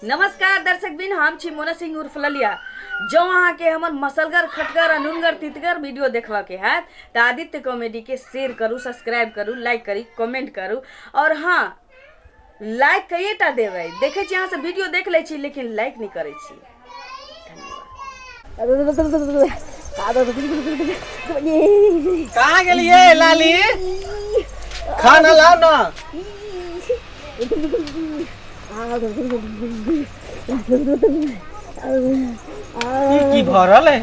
नमस्कार दर्शक बिन, हम छी मोना सिंह उर्फ ललिया। जो अहाँ के हमर मसलगर खटगर अनुनगर तितगर वीडियो देखवा के है तो आदित्य कॉमेडी के शेयर करू, सब्सक्राइब करू, लाइक करी, कमेंट करू। और हाँ, लाइक कईटा देवे। देखे छी, यहाँ से वीडियो देख ले छी लेकिन लाइक नहीं करे छी। कहाँ गेलिए लाली? खाना लाओ ना। की भरल है?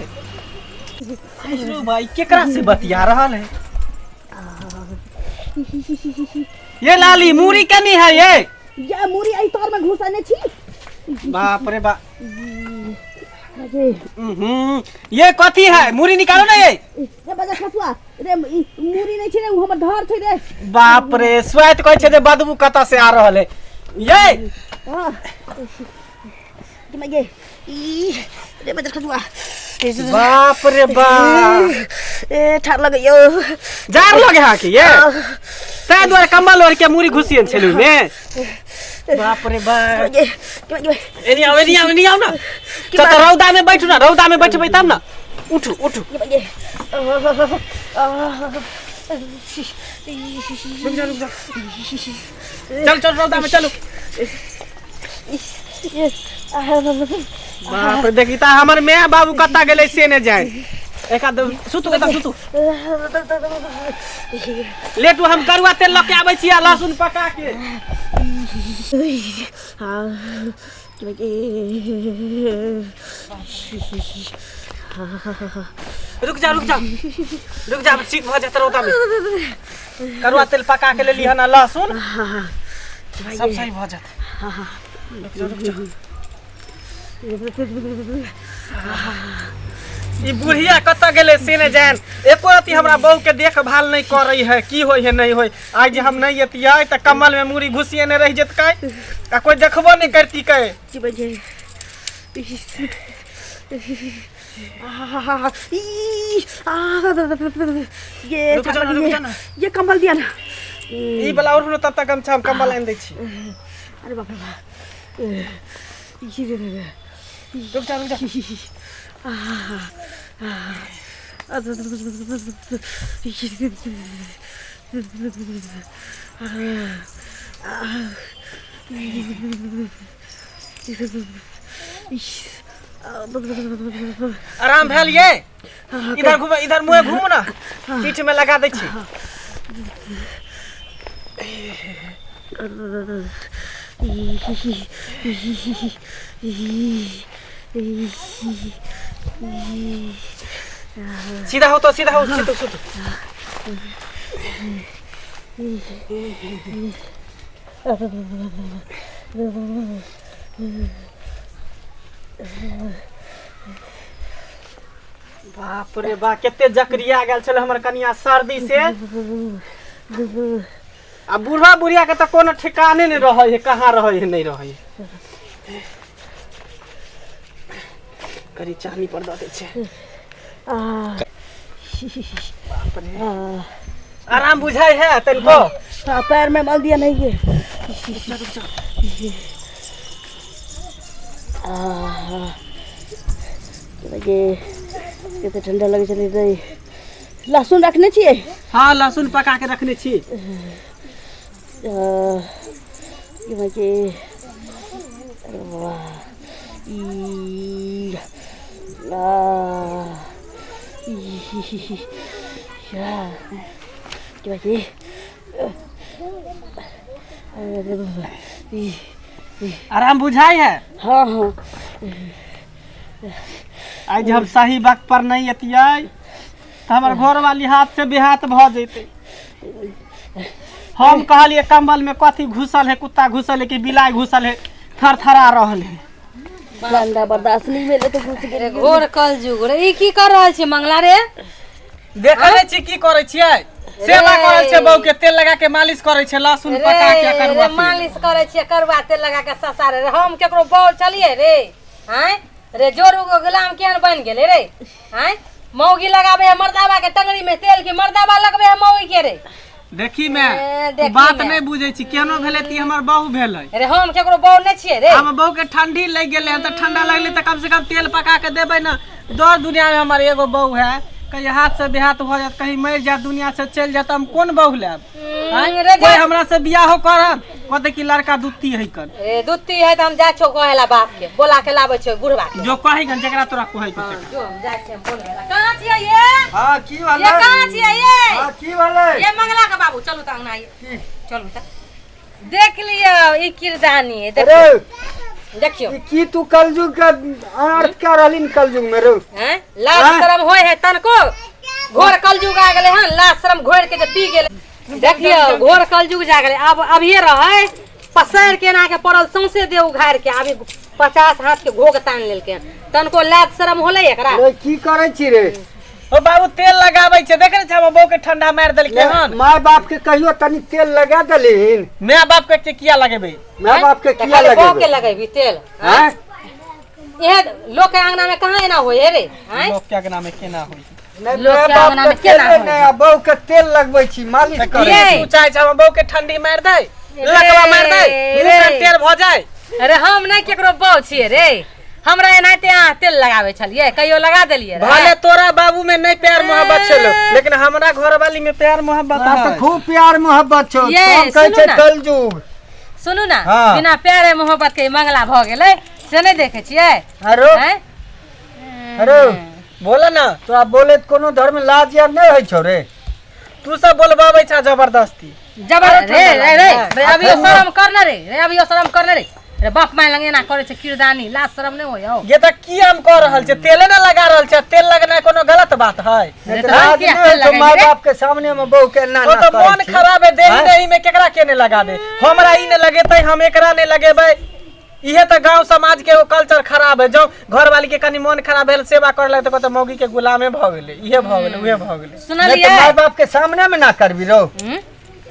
अरे भाई केकरा से बतिया रहल है? ये लाली मूरी कनी है ये मूरी आई तोर में घुसने छी। बाप रे बाप। ये कथी है? मूरी निकालो ना ये बजा खसुआ रे। मूरी नहीं छी रे, हमर धर छै रे। बाप रे, स्वाद कहै छै जे बदबू कता से आ रहल है ये। कि मैं ये रे बजा खसुआ। बाप रे बाप, ए ठार लगे यो। जार लगे हा के ये ता द्वारा कम्बल ओढ़ के मूरी घुसियन छलु में। बाप रे बाप, एनी आओ ना। चल रौदा में बैठू ना, रौदा में बैठबै तब ना। उठू उठू। रुक जा। चल रौदा में चलो। बाप रे, देखी ता हमर मैं बाबू कत्ता गेलै से ने जाय। एकाद सुतू सुतू। लेटू, हम करुआ तेल लके आबै छियै, लहसुन पका के। रुक जा सीख भ जात रौदा में। करुआ तेल पका के ले ली हना, लहसुन सब सही भ जात। रुक जा। ई बुढ़िया कत्ता गेले से ने जान। एको रति हमरा बहू के देखभाल नहीं कर रही है। की होय है नहीं होय। आज जे हम नहीं एतियै त कमल में मूरी घुसिए ने रह जेतकै आ कोई देखबो नहीं करती कै। ये कंबल दिया ना। ई वाला और न तब तक हम कंबल आन दै छी। अरे बाप रे बाप। रुक जा। आराम भेल ये। इधर घूम, इधर मुंह घूमू ना, पीठ में लगा दै छी। सीधा हो तो सीधा हो। सुतो। बाप रे बा, केते जकरिया गेल छल हमर कनिया सर्दी से। आ बूढ़ा बुढ़िया के तो कोनो ठिकाने नहीं रहे है, कहाँ रहे है नहीं रहे है। करी चाहनी पर दे छे। बाप रे, आराम बुझाई है तनको? पैर में मल दिया नहीं ये। रुक जा। कितने ठंडा लगे चली रही। लहसुन रखने चाहिए? हाँ, लहसुन पका के रखने छी। आराम बुझाई है? हाँ। आज हम सही वक्त पर नहीं एतियै तो हमार घर वाली हाथ से बेहाथ भ जैते। हम कहलिए कंबल में कथी घुसल है, कुत्ता घुसल है कि बिलाई घुसल है, थरथरा रहल है। ठंडा बर्दाश्त नहीं भेले तो घुस गेले। घोर कल जुग रे। ई की कर रहल छी मंगला रे? देखले छी की करे छियै? सेवा करे छै, बहू के तेल लगा के मालिश करे छै, लहसुन पका के करुआ मालिश करे छै, करुआ तेल लगा के ससारे रे। हम केकरो बौल चलिए रे? हैं रे, जोरू को गुलाम केहन बन गेले रे? हैं मौगी लगाबे है मर्दाबा के टंगड़ी में तेल की, मर्दाबा लगबे है मौगी के रे? देखी मैं देखी बात मैं। नहीं बुझे छी केनो भेले ती हमर बहू भेलै अरे हम केकरो बहू नहीं छिए रे। हम बहू के ठंडी लग गेले हैं तो ठंडा लगले तो कम से कम तेल पका के देबै ना। दौड़ दुनिया में हमारे एगो बहू है, कहीं हाथ से देहात हो जात, कहीं मर जात, दुनिया से चल जात, हम कौन बहू लेब? रे कोई हमरा से बियाह करब कहते कि लड़का दुत्ती है कर ए दुत्ती है त हम जा छो कहेला बाप के बोला के लाबै छो बुढ़वा के। जो कही गन जेकरा तोरा कहै के जो हम जा छे बोलेला। कहां छिए ये? हां की ये वाला कहां छिए ये? हां की वाला ये मंगला के बाबू चलू त अंगना ये। चलू त देख लियो ई किरदानी है देखो। अरे देखियो की तू कलयुग का अनर्थ क्या रहली न कलयुग में रो हैं लाज शरम होय है तनको। घोर कलयुग आ गेले हन, लाज शरम घोर के जे पी गेले। देखियो घोर कलयुग जा गेले। अब ये रहे पसैर के ना के पड़ल सौंसे दे उघार के अभी 50 हाथ के घोग तान लेलके तनको लाज शरम होले एकरा। रे की करे छी रे? ओ बाबू तेल लगाबै छै देखे छै हम बहू के ठंडा मार देलके हन। माय बाप के कहियो तनी तेल लगा देलिन। माय बाप के किया लगेबै? माय बाप के किया बहू के लगे लगेबी तेल हैं? ये लोग के अंगना में कहां एना होय है रे हैं? लोग के नाम में केना होई? नहीं लोग माय के बाप अंगना के में केना तेल होय? नहीं बहू के तेल लगबै छी मालिश करे। ये। तू चाहे छै हम बहू के ठंडी मार दे, लकवा मार दे, मुंह में तेल भ जाए। अरे हम नहीं केकरो बहू छिए रे। हमरा एनाते अहाँ तेल लगावे छलिए कहियो लगा देलिए रे। भले तोरा बाबू में नहीं प्यार मोहब्बत छलो, लेकिन हमरा घर वाली में प्यार मोहब्बत बात है। खूब प्यार मोहब्बत छौ। ये, हम कहै सुनू छै ना। कलयुग। सुनू ना हाँ। बिना प्यारे मोहब्बत के मंगला भ गेलै से नहीं देखे छिए अरे हैं? अरे बोला ना तोरा बोले त कोनो धर्म लाज यार नहीं होय छौ रे? तू सब बोलबाबै छ जबरदस्ती। जबर रे रे रे अभी शर्म करना रे अभी शर्म करना रे। अरे बाप माय लंगे ना करे छै किरदानी लाज शर्म नहीं होय हो। ये त की हम कह रहल छै? तेले ना लगा रहल छै। तेल लगना कोनो गलत बात है? नहीं तो तो लाज किया नहीं होय छौ तेल माय लगेंगे? बाप के सामने में बहू के ना तो ना तो मन खराब है देही देही में केकरा केने लगा दे? हमरा ई ने लगेतै हम एकरा ने लगेबै। इहे त गांव समाज के कल्चर खराब है। जो घर वाली के कनी मन खराब भेल सेवा करले त कहते मौगी के गुलामे भ गेलै, इहे भ गेलै, उहे भ गेलै। सुनलिए माय बाप के सामने में ना करबी रो।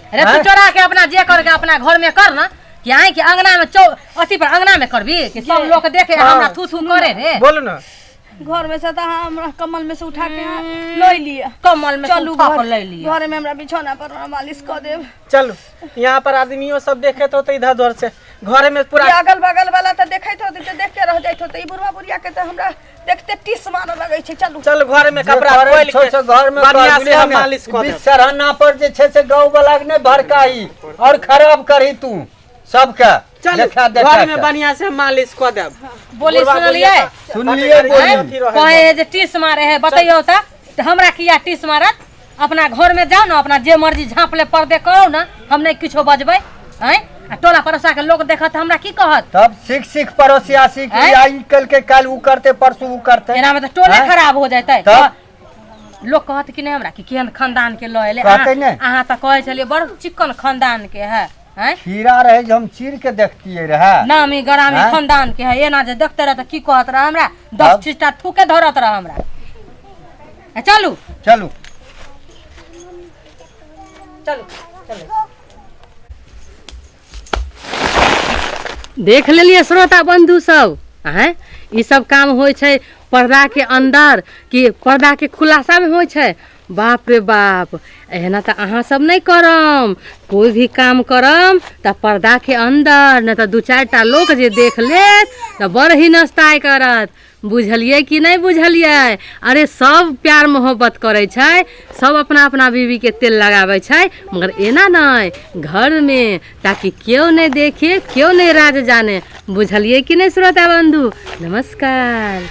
अरे तू चोरा के अपना जे कर के अपना घर में कर ना कि आई कि अंगना में अथी पर अंगना में करबी कि सब लोग देखे हमरा थू थू करे रे। बोलू ना। घर में से तो हमरा कमल में से उठा के लई लिया। कमल में चलू उठा कर ले लिए। घर में हमरा बिछौना पर मालिश कर देब। चलू यहाँ पर आदमियों सब देखे तो इधर उधर से घर में पूरा अगल बगल वाला तो देखैत होते तो देख के रह जाइत होते। ई बुढ़वा बुढ़िया के तो हमरा देखते टिस मार लगै छै। चलू चल घर में कपड़ा जे खोल छोड़ से घर में बढ़िया कर से हम दिया मालिश कर बीच देब। सरहना पर जे छै से गांव वाला के नहीं भड़काई और खराब करी तू सबका। चल देखा घर में बढ़िया से मालिश कर देब। बोली सुनलिए सुनलिए बोली। कहे जे टिस मारे है बताइयो त हमरा किया टिस मारत? अपना घर में जाओ ना अपना जे मर्जी झाँप ले पर्दे करो ना हम नहीं किछो बजबै हैं। आ टोला पड़ोसा के लोग देखत हमरा की कहत? तब सीख पड़ोसिया सीख हैं? आई कल के कल उ करते परसों उ करते। एना में तो टोले हैं? खराब हो जाते। तब लोग कहत कि नहीं हमरा कि केहन खानदान के लए ले कहते नहीं। अहाँ त कहे छलिए बड़ चिकन खानदान के है हैं। खीरा रहे जो हम चीर के देखतिए रहे। नामी गरामी हैं? खानदान के है एना जे देखते रह त की कहत रह हमरा 10 तब? छिटा थूके धरत रह हमरा। चलू चलू चलू चलू। देख लेलिए श्रोता बंधु सब हैं ई सब काम होय छै पर्दा के अंदर कि पर्दा के खुलासा में होय छै। बाप रे बाप एना त अहाँ सब नहीं करम। कोई भी काम करम त पर्दा के अंदर न त दू चार टा लोग जे देख लेत त बड़ ही नस्ताय करत। बुझलिए कि नहीं बुझलिए? अरे सब प्यार मोहब्बत करे छै, सब अपना अपना बीवी के तेल लगावे छै, मगर एना नहीं घर में ताकि क्यों नहीं देखे क्यों नहीं राज जाने। बुझलिए कि नहीं श्रोता बंधु? नमस्कार।